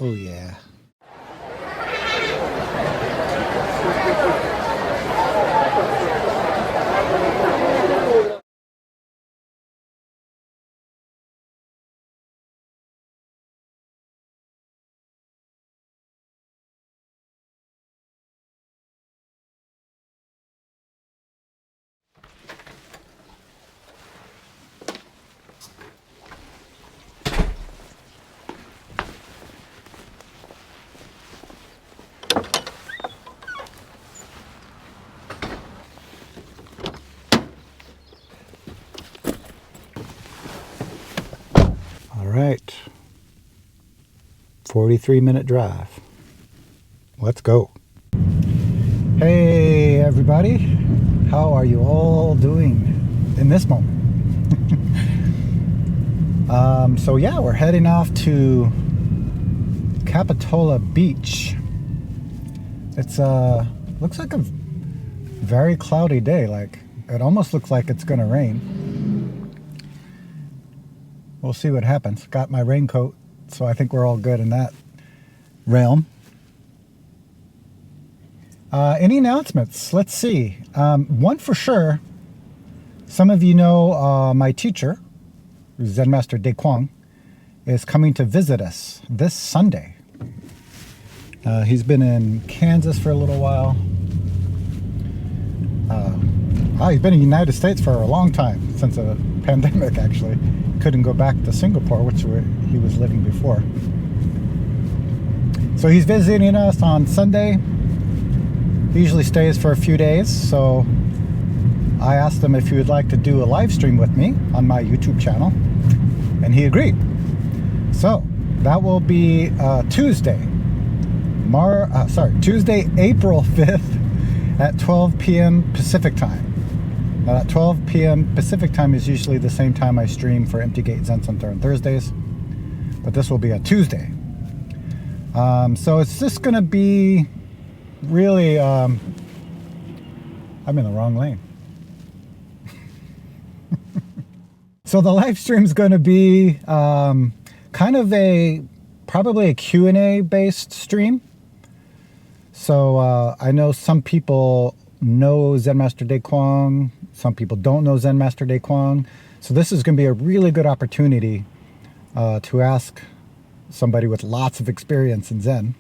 Oh yeah. All right. 43-minute drive. Let's go. Hey everybody, how are you all doing in this moment? So yeah, we're heading off to Capitola Beach. It's looks like a very cloudy day. Like it almost looks like it's gonna rain. We'll see what happens. Got my raincoat, so I think we're all good in that realm. Any announcements? Let's see. One for sure. Some of you know my teacher, Zen Master Koan, is coming to visit us this Sunday. He's been in Kansas for a little while. He's been in the United States for a long time, since a pandemic actually. Couldn't go back to Singapore, which he was living before. So he's visiting us on Sunday. He usually stays for a few days, so I asked him if he would like to do a live stream with me on my YouTube channel, and he agreed. So that will be Tuesday, Tuesday, April 5th at 12 p.m. Pacific time. Now that 12 p.m. Pacific time is usually the same time I stream for Empty Gate Zen Center on Thursdays, but this will be a Tuesday. So it's just going to be really, I'm in the wrong lane. So the live stream is going to be kind of probably a Q&A based stream. So I know some people know Zen Master Koan, some people don't know Zen Master Koan. So this is going to be a really good opportunity to ask somebody with lots of experience in Zen.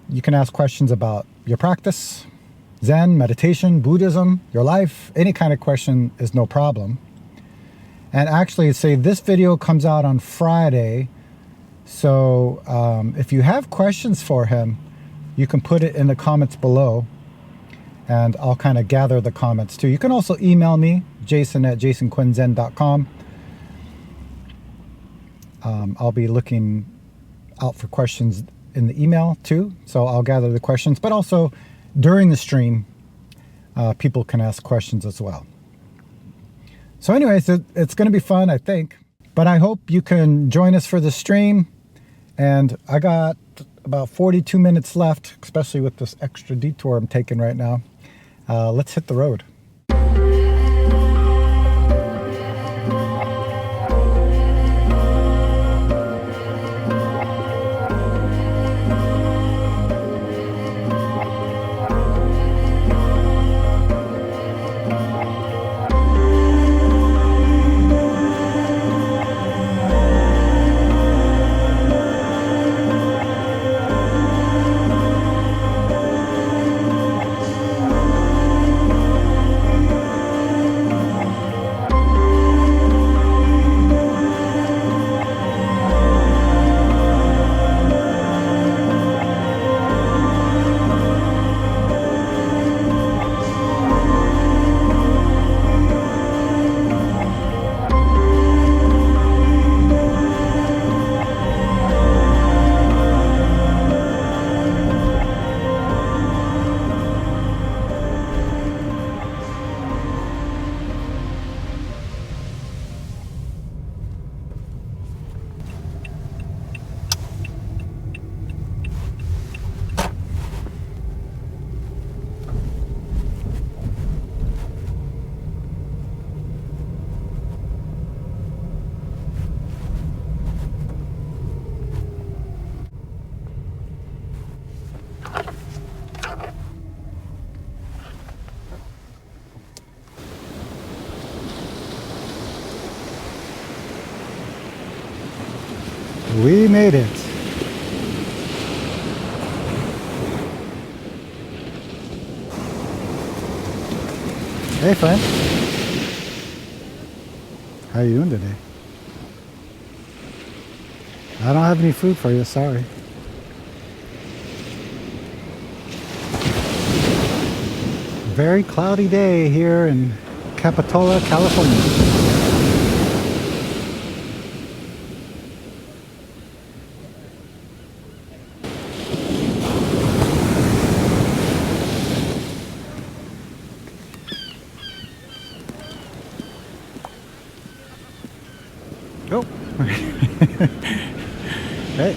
You can ask questions about your practice, Zen, meditation, Buddhism, your life. Any kind of question is no problem. And actually, say this video comes out on Friday. So if you have questions for him, you can put it in the comments below, and I'll kind of gather the comments too. You can also email me, jason@jasonquinnzen.com. I'll be looking out for questions in the email too, so I'll gather the questions, but also during the stream people can ask questions as well. So anyways, it's going to be fun, I think, but I hope you can join us for the stream. And I got about 42 minutes left, especially with this extra detour I'm taking right now. Let's hit the road. We made it. Hey friend. How you doing today? I don't have any food for you, sorry. Very cloudy day here in Capitola, California. Oh. Hey.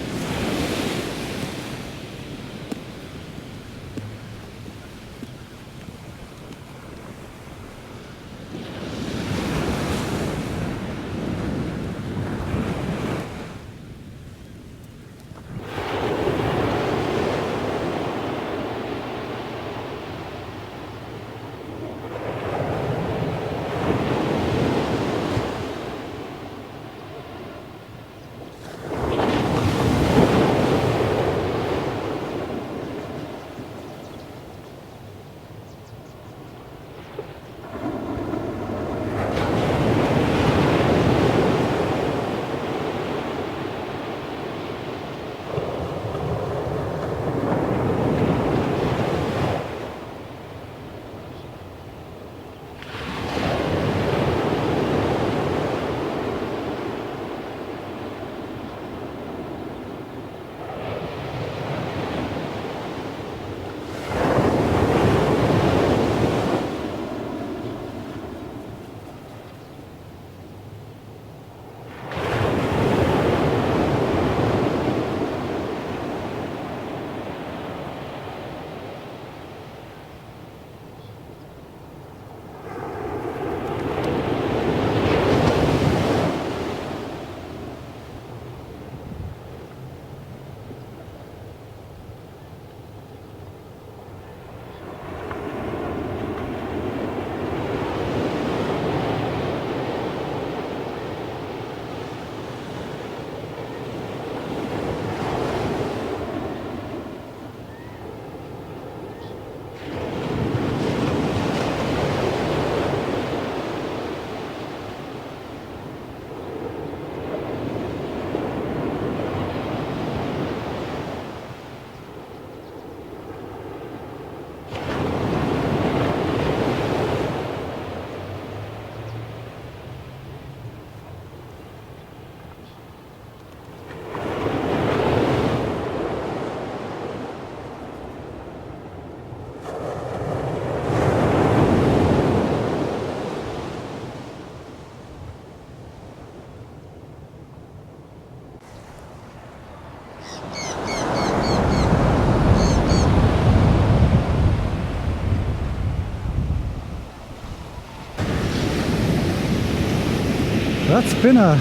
Well, it's been a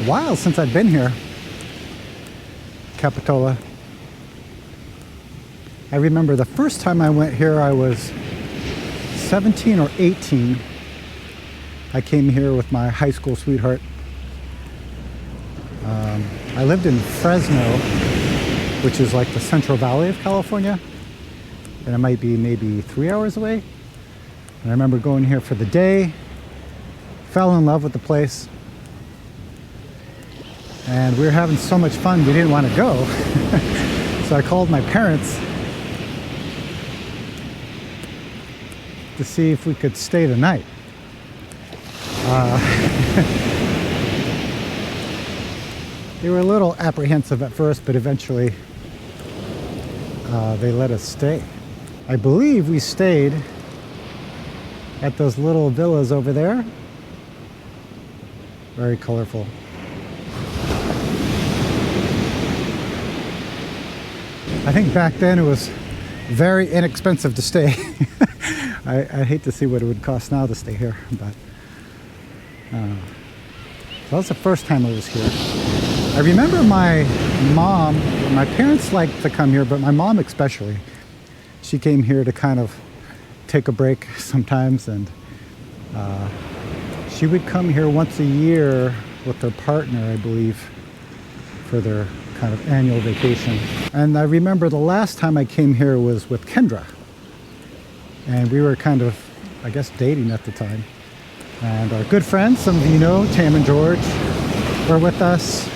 while since I've been here, Capitola. I remember the first time I went here, I was 17 or 18. I came here with my high school sweetheart. I lived in Fresno, which is like the Central Valley of California, and it might be maybe 3 hours away. And I remember going here for the day, fell in love with the place, and we were having so much fun we didn't want to go. So I called my parents to see if we could stay the night. They were a little apprehensive at first, but eventually they let us stay. I believe we stayed at those little villas over there. Very colorful. I think back then it was very inexpensive to stay. I hate to see what it would cost now to stay here, but that was the first time I was here. I remember my mom, my parents liked to come here, but my mom especially. She came here to kind of take a break sometimes, and she would come here once a year with her partner, I believe, for their kind of annual vacation. And I remember the last time I came here was with Kendra. And we were kind of, I guess, dating at the time. And our good friends, some of you know, Tam and George, were with us.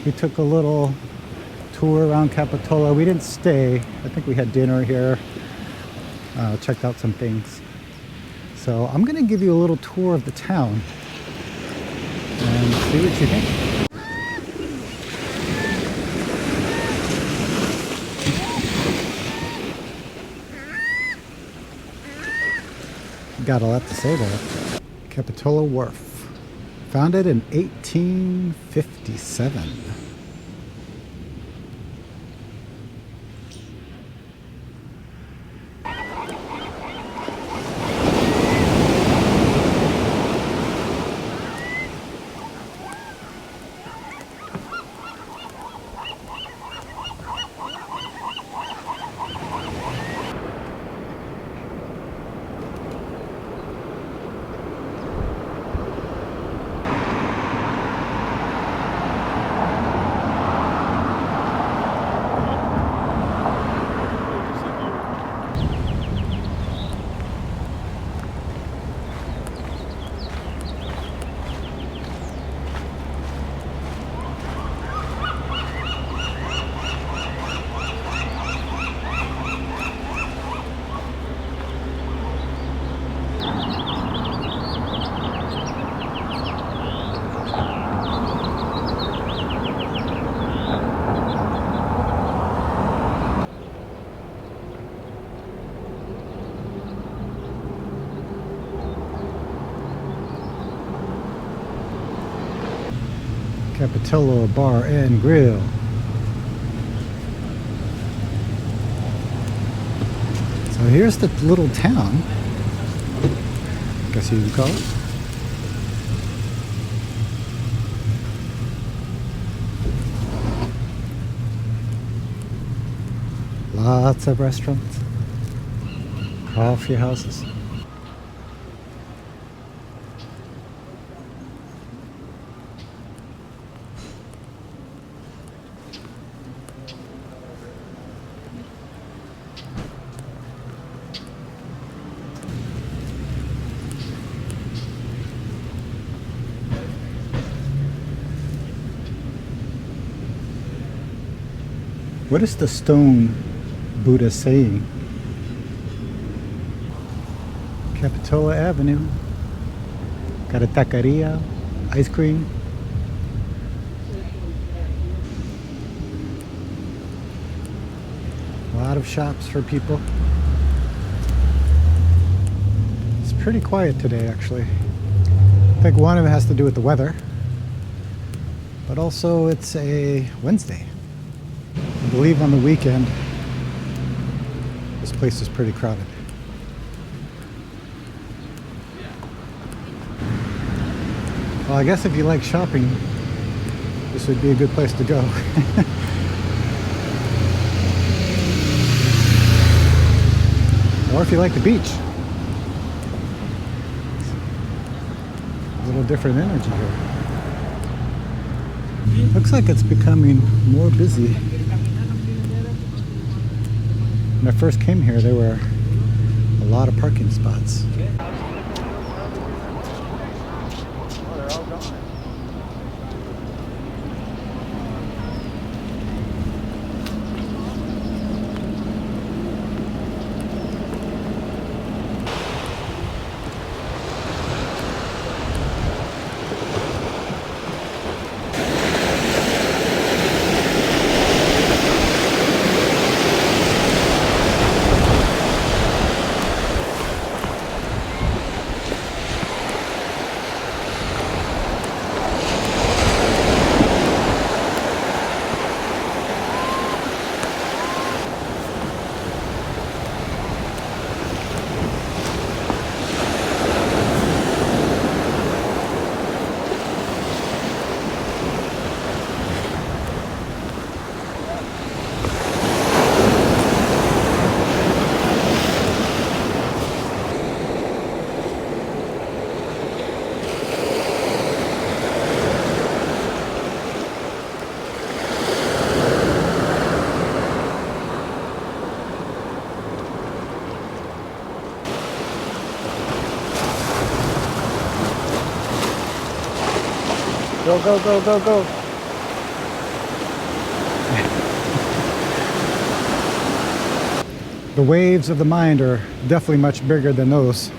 We took a little tour around Capitola. We didn't stay. I think we had dinner here. Checked out some things. So I'm going to give you a little tour of the town and see what you think. Got a lot to say there. Capitola Wharf, founded in 1857. Capitola Bar and Grill. So here's the little town, I guess you would call it. Lots of restaurants, coffee houses. What is the stone Buddha saying? Capitola Avenue. Got a taqueria, ice cream. A lot of shops for people. It's pretty quiet today, actually. I think one of it has to do with the weather, but also it's a Wednesday. I believe on the weekend, this place is pretty crowded. Well, I guess if you like shopping, this would be a good place to go. Or if you like the beach. A little different energy here. Looks like it's becoming more busy. When I first came here, there were a lot of parking spots. Go, go, go, go, go. The waves of the mind are definitely much bigger than those.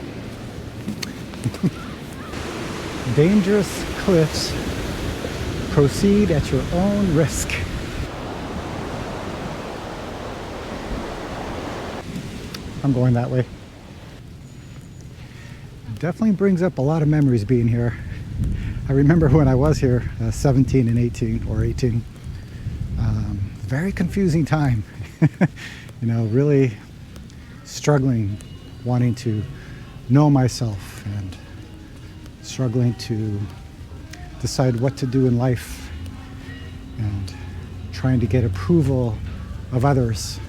Dangerous cliffs. Proceed at your own risk. I'm going that way. Definitely brings up a lot of memories being here. I remember when I was here, 17 and 18, or 18. Very confusing time. You know, really struggling, wanting to know myself and struggling to decide what to do in life and trying to get approval of others.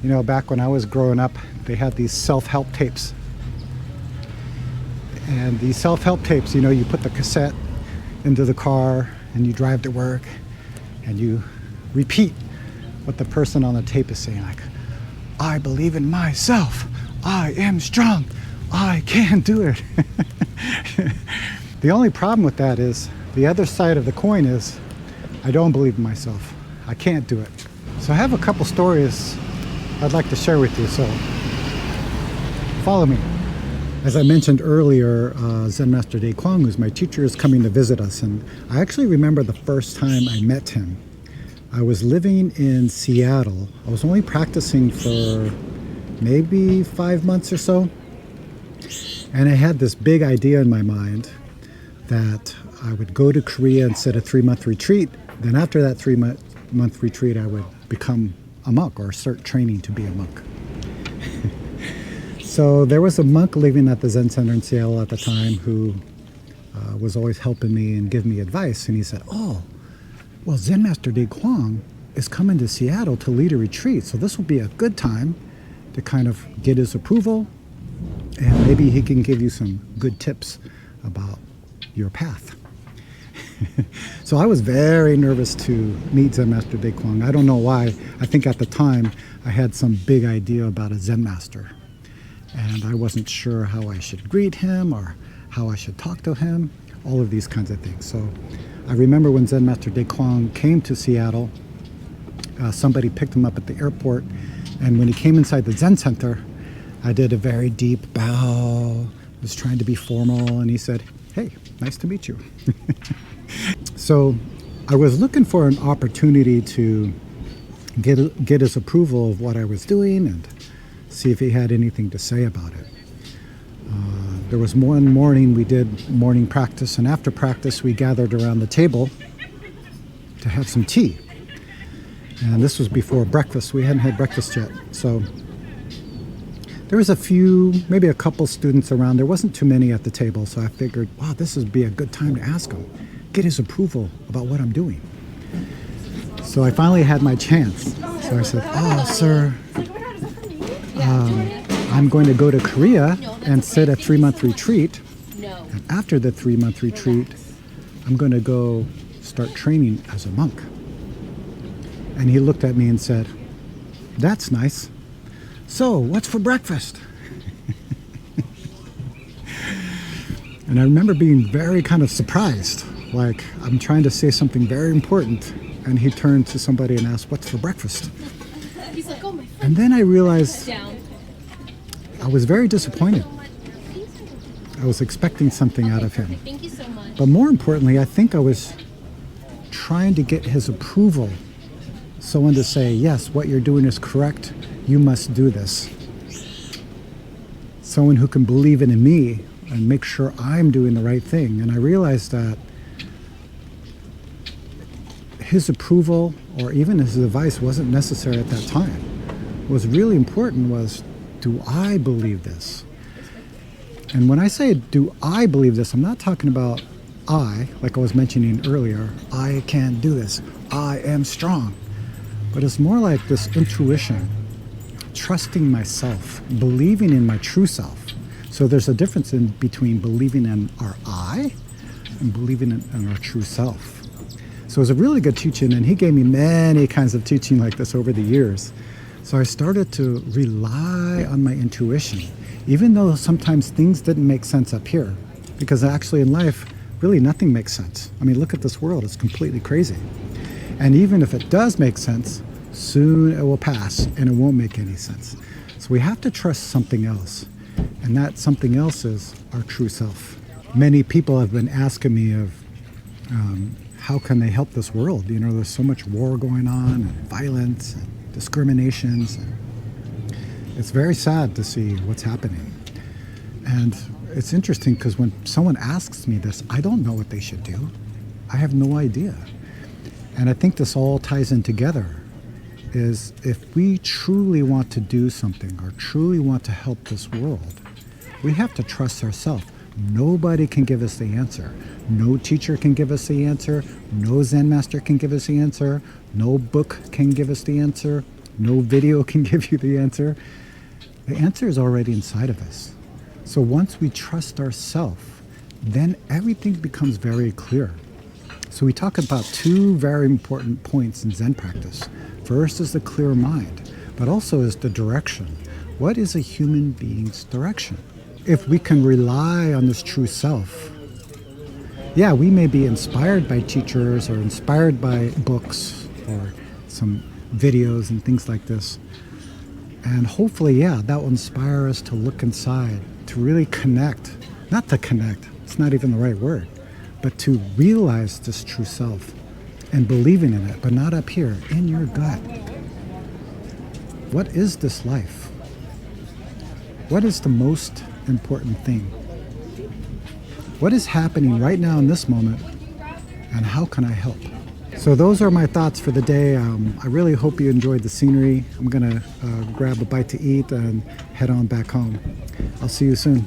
You know, back when I was growing up, they had these self-help tapes. And these self-help tapes, you know, you put the cassette into the car and you drive to work and you repeat what the person on the tape is saying, like, I believe in myself, I am strong, I can do it. The only problem with that is the other side of the coin is I don't believe in myself, I can't do it. So I have a couple stories I'd like to share with you, so follow me. As I mentioned earlier, Zen Master De Kwang, who's my teacher, is coming to visit us, and I actually remember the first time I met him. I was living in Seattle. I was only practicing for maybe 5 months or so, and I had this big idea in my mind that I would go to Korea and sit a 3-month retreat. Then after that 3-month retreat, I would become a monk or start training to be a monk. So there was a monk living at the Zen Center in Seattle at the time who was always helping me and giving me advice. And he said, oh, well, Zen Master De Kwang is coming to Seattle to lead a retreat. So this will be a good time to kind of get his approval. And maybe he can give you some good tips about your path. So I was very nervous to meet Zen Master De Kwang. I don't know why. I think at the time I had some big idea about a Zen master. And I wasn't sure how I should greet him or how I should talk to him, all of these kinds of things. So I remember when Zen Master De Kwang came to Seattle, somebody picked him up at the airport. And when he came inside the Zen Center, I did a very deep bow, was trying to be formal, and he said, hey, nice to meet you. So I was looking for an opportunity to get his approval of what I was doing and see if he had anything to say about it. There was one morning we did morning practice, and after practice we gathered around the table to have some tea. And this was before breakfast. We hadn't had breakfast yet. So there was a few, maybe a couple students around. There wasn't too many at the table, so I figured, wow, this would be a good time to ask him, get his approval about what I'm doing. So I finally had my chance. So I said, oh, sir, I'm going to go to Korea and sit a 3-month retreat. And after the 3-month retreat, I'm going to go start training as a monk. And he looked at me and said, that's nice. So, what's for breakfast? And I remember being very kind of surprised. Like, I'm trying to say something very important. And he turned to somebody and asked, what's for breakfast? He's like, oh, my friend. And then I realized I was very disappointed. I was expecting something out of him. Thank you so much. But more importantly, I think I was trying to get his approval. Someone to say, yes, what you're doing is correct. You must do this. Someone who can believe in me and make sure I'm doing the right thing. And I realized that his approval or even his advice wasn't necessary at that time. What was really important was, do I believe this? And when I say, do I believe this, I'm not talking about I, like I was mentioning earlier, I can do this, I am strong. But it's more like this intuition, trusting myself, believing in my true self. So there's a difference between believing in our I and believing in our true self. So it was a really good teaching, and he gave me many kinds of teaching like this over the years. So I started to rely on my intuition, even though sometimes things didn't make sense up here. Because actually in life, really nothing makes sense. I mean, look at this world, it's completely crazy. And even if it does make sense, soon it will pass and it won't make any sense. So we have to trust something else. And that something else is our true self. Many people have been asking me of how can they help this world? You know, there's so much war going on and violence and discriminations. And it's very sad to see what's happening. And it's interesting because when someone asks me this, I don't know what they should do. I have no idea. And I think this all ties in together, is if we truly want to do something or truly want to help this world, we have to trust ourselves. Nobody can give us the answer. No teacher can give us the answer. No Zen master can give us the answer. No book can give us the answer. No video can give you the answer. The answer is already inside of us. So once we trust ourselves, then everything becomes very clear. So we talk about two very important points in Zen practice. First is the clear mind, but also is the direction. What is a human being's direction? If we can rely on this true self, yeah, we may be inspired by teachers or inspired by books or some videos and things like this. And hopefully, yeah, that will inspire us to look inside, to really connect. Not to connect, it's not even the right word, but to realize this true self and believing in it, but not up here, in your gut. What is this life? What is the most important thing? What is happening right now in this moment, and how can I help? So those are my thoughts for the day. I really hope you enjoyed the scenery. I'm gonna grab a bite to eat and head on back home. I'll see you soon.